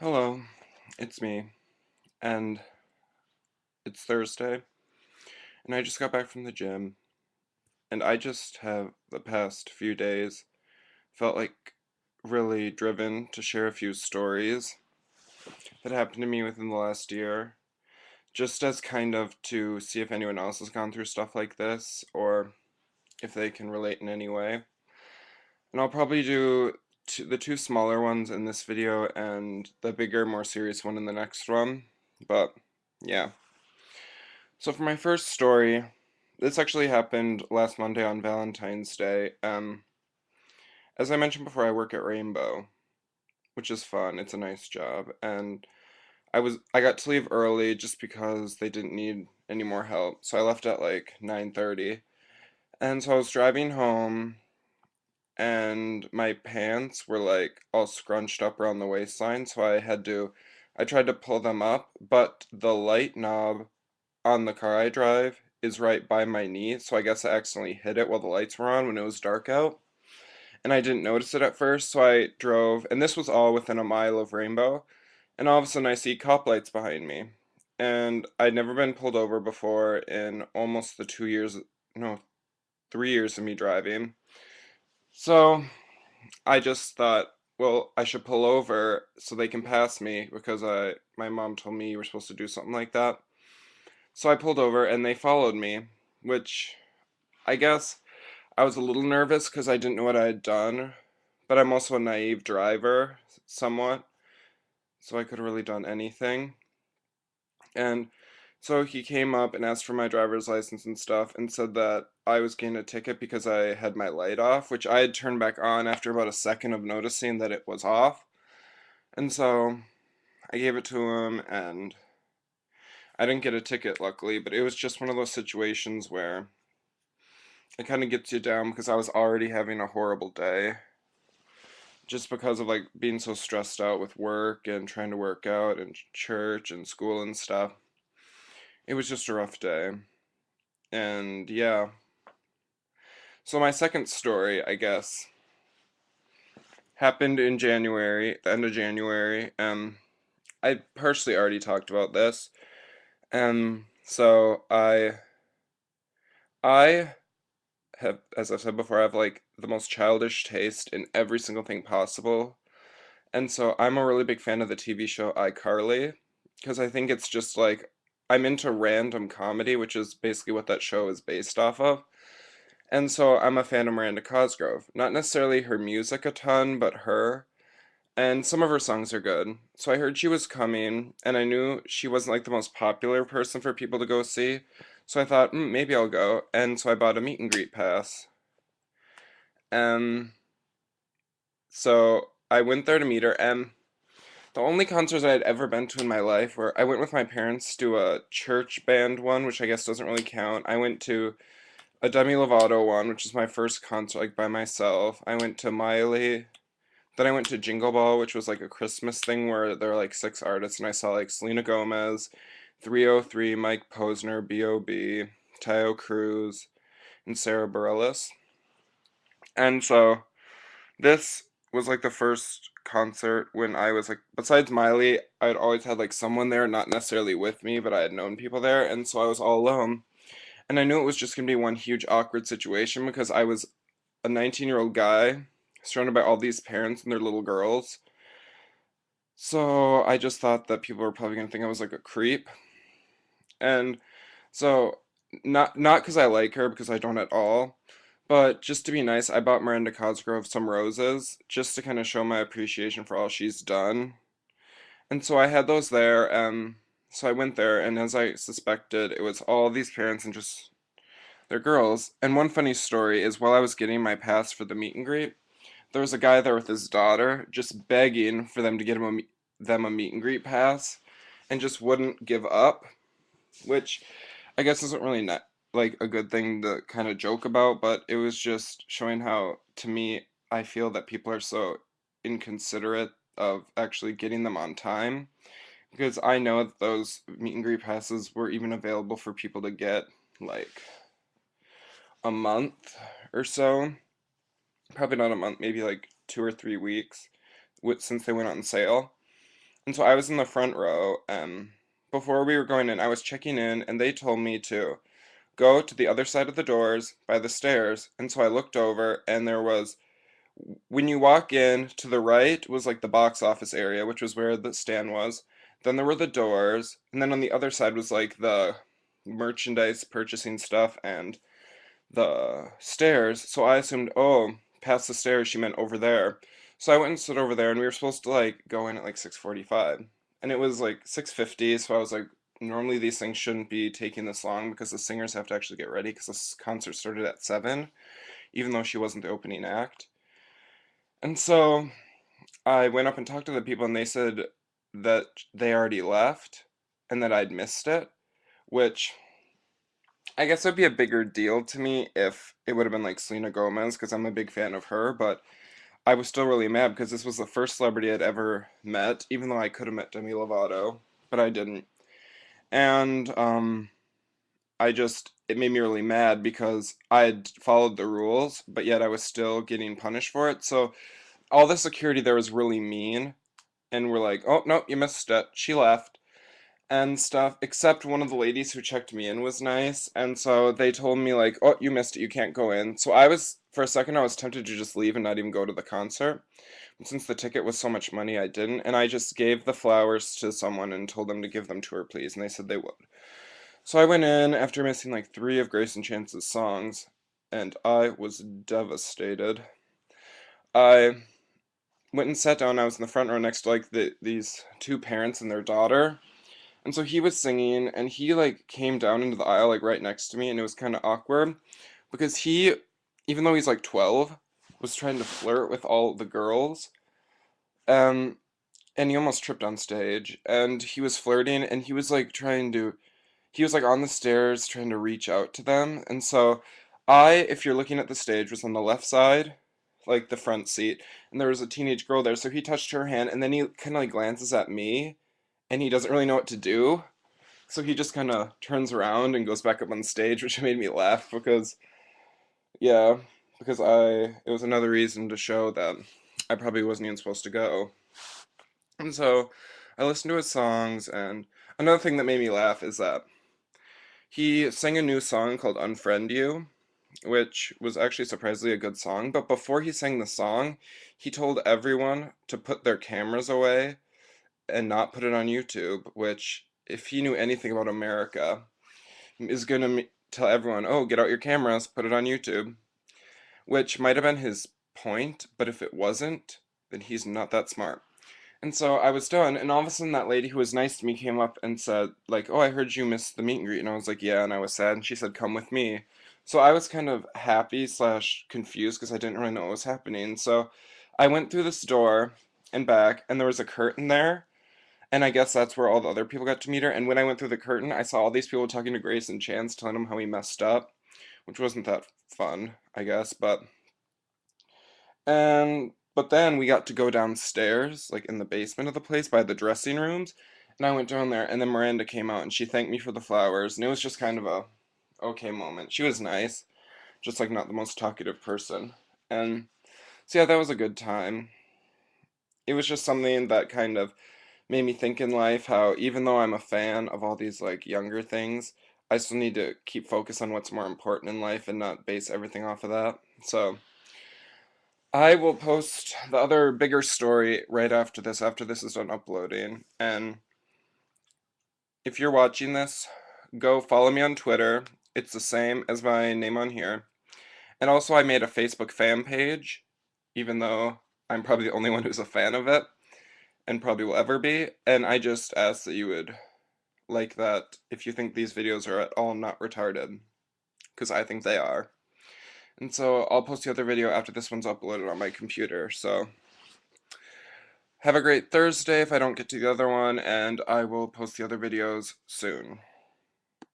Hello, it's me, and it's Thursday, and I just got back from the gym, and I just have the past few days felt like really driven to share a few stories that happened to me within the last year, just as kind of to see if anyone else has gone through stuff like this, or if they can relate in any way. And I'll probably do the two smaller ones in this video and the bigger, more serious one in the next one, but yeah. So for my first story, this actually happened last Monday on Valentine's Day. As I mentioned before, I work at Rainbow, which is fun. It's a nice job, and I got to leave early just because they didn't need any more help. So I left at like 9:30. And so I was driving home and my pants were like all scrunched up around the waistline, so I tried to pull them up, but the light knob on the car I drive is right by my knee, so I guess I accidentally hit it while the lights were on when it was dark out. And I didn't notice it at first, so I drove, and this was all within a mile of Rainbow, and all of a sudden I see cop lights behind me. And I'd never been pulled over before in almost the 2 years, no, 3 years of me driving. So I just thought, well, I should pull over so they can pass me because my mom told me you were supposed to do something like that. So I pulled over and they followed me, which I guess I was a little nervous because I didn't know what I had done, but I'm also a naive driver, somewhat, so I could have really done anything. And so he came up and asked for my driver's license and stuff and said that I was getting a ticket because I had my light off, which I had turned back on after about a second of noticing that it was off. And so I gave it to him and I didn't get a ticket, luckily, but it was just one of those situations where it kind of gets you down because I was already having a horrible day just because of like being so stressed out with work and trying to work out and church and school and stuff. It was just a rough day. And yeah. So my second story, I guess, happened in January, the end of January. I partially already talked about this. So I have, as I've said before, I have like the most childish taste in every single thing possible. And so I'm a really big fan of the TV show iCarly because I think it's just like I'm into random comedy, which is basically what that show is based off of. And so I'm a fan of Miranda Cosgrove. Not necessarily her music a ton, but her. And some of her songs are good. So I heard she was coming, and I knew she wasn't like the most popular person for people to go see. So I thought, maybe I'll go. And so I bought a meet and greet pass. Um, so I went there to meet her, and the only concerts I had ever been to in my life were I went with my parents to a church band one, which I guess doesn't really count. I went to a Demi Lovato one, which is my first concert like by myself. I went to Miley. Then I went to Jingle Ball, which was like a Christmas thing where there were like six artists, and I saw like Selena Gomez, 303, Mike Posner, B.O.B., Tayo Cruz, and Sarah Bareilles. And so this was like the first concert when I was like, besides Miley, I'd always had like someone there, not necessarily with me, but I had known people there, and so I was all alone. And I knew it was just gonna be one huge awkward situation because I was a 19-year-old guy surrounded by all these parents and their little girls. So I just thought that people were probably gonna think I was like a creep. And so not because I like her, because I don't at all, but just to be nice, I bought Miranda Cosgrove some roses just to kind of show my appreciation for all she's done. And so I had those there, so I went there, and as I suspected, it was all these parents and just their girls. And one funny story is while I was getting my pass for the meet and greet, there was a guy there with his daughter just begging for them to get them a meet and greet pass and just wouldn't give up, which I guess isn't really not like a good thing to kind of joke about, but it was just showing how, to me, I feel that people are so inconsiderate of actually getting them on time because I know that those meet and greet passes were even available for people to get like a month or so. Probably not a month, maybe like 2 or 3 weeks since they went on sale. And so I was in the front row, and before we were going in, I was checking in, and they told me to go to the other side of the doors by the stairs. And so I looked over, and there was, when you walk in, to the right was like the box office area, which was where the stand was. Then there were the doors, and then on the other side was like the merchandise purchasing stuff and the stairs. So I assumed, oh, past the stairs, she meant over there. So I went and stood over there, and we were supposed to like go in at like 6:45, and it was like 6:50. So I was like, normally these things shouldn't be taking this long because the singers have to actually get ready because this concert started at 7, even though she wasn't the opening act. And so I went up and talked to the people, and they said that they already left and that I'd missed it, which I guess it'd be a bigger deal to me if it would have been like Selena Gomez, because I'm a big fan of her, but I was still really mad because this was the first celebrity I'd ever met, even though I could have met Demi Lovato, but I didn't. And it made me really mad because I had followed the rules, but yet I was still getting punished for it. So all the security there was really mean, and we're like, oh, no, you missed it. She left and stuff, except one of the ladies who checked me in was nice, and so they told me like, oh, you missed it, you can't go in. So I was, for a second, I was tempted to just leave and not even go to the concert. But since the ticket was so much money, I didn't, and I just gave the flowers to someone and told them to give them to her, please, and they said they would. So I went in after missing like three of Grace and Chance's songs, and I was devastated. I went and sat down. I was in the front row next to like these two parents and their daughter. And so he was singing, and he like came down into the aisle like right next to me, and it was kind of awkward because he, even though he's like 12, was trying to flirt with all the girls. Um, and he almost tripped on stage, and he was flirting, and he was like on the stairs trying to reach out to them. And so if you're looking at the stage, was on the left side, like the front seat, and there was a teenage girl there. So he touched her hand, and then he kind of like glances at me, and he doesn't really know what to do. So he just kind of turns around and goes back up on stage, which made me laugh because, yeah, because it was another reason to show that I probably wasn't even supposed to go. And so I listened to his songs, and another thing that made me laugh is that he sang a new song called Unfriend You, which was actually surprisingly a good song. But before he sang the song, he told everyone to put their cameras away and not put it on YouTube, which, if he knew anything about America, is going to tell everyone, oh, get out your cameras, put it on YouTube, which might have been his point, but if it wasn't, then he's not that smart. And so I was done, and all of a sudden that lady who was nice to me came up and said, like, oh, I heard you missed the meet and greet, and I was like, yeah, and I was sad, and she said, come with me. So I was kind of happy slash confused because I didn't really know what was happening. So I went through this door and back, and there was a curtain there, and I guess that's where all the other people got to meet her. And when I went through the curtain, I saw all these people talking to Grace and Chance, telling him how he messed up, which wasn't that fun, I guess. But then we got to go downstairs, like in the basement of the place by the dressing rooms. And I went down there, and then Miranda came out and she thanked me for the flowers. And it was just kind of a okay moment. She was nice, just like not the most talkative person. And so yeah, that was a good time. It was just something that kind of made me think in life how even though I'm a fan of all these like younger things, I still need to keep focus on what's more important in life and not base everything off of that. So I will post the other bigger story right after this is done uploading. And if you're watching this, go follow me on Twitter. It's the same as my name on here. And also I made a Facebook fan page, even though I'm probably the only one who's a fan of it and probably will ever be. And I just ask that you would like that if you think these videos are at all not retarded, because I think they are. And so I'll post the other video after this one's uploaded on my computer. So have a great Thursday if I don't get to the other one, and I will post the other videos soon.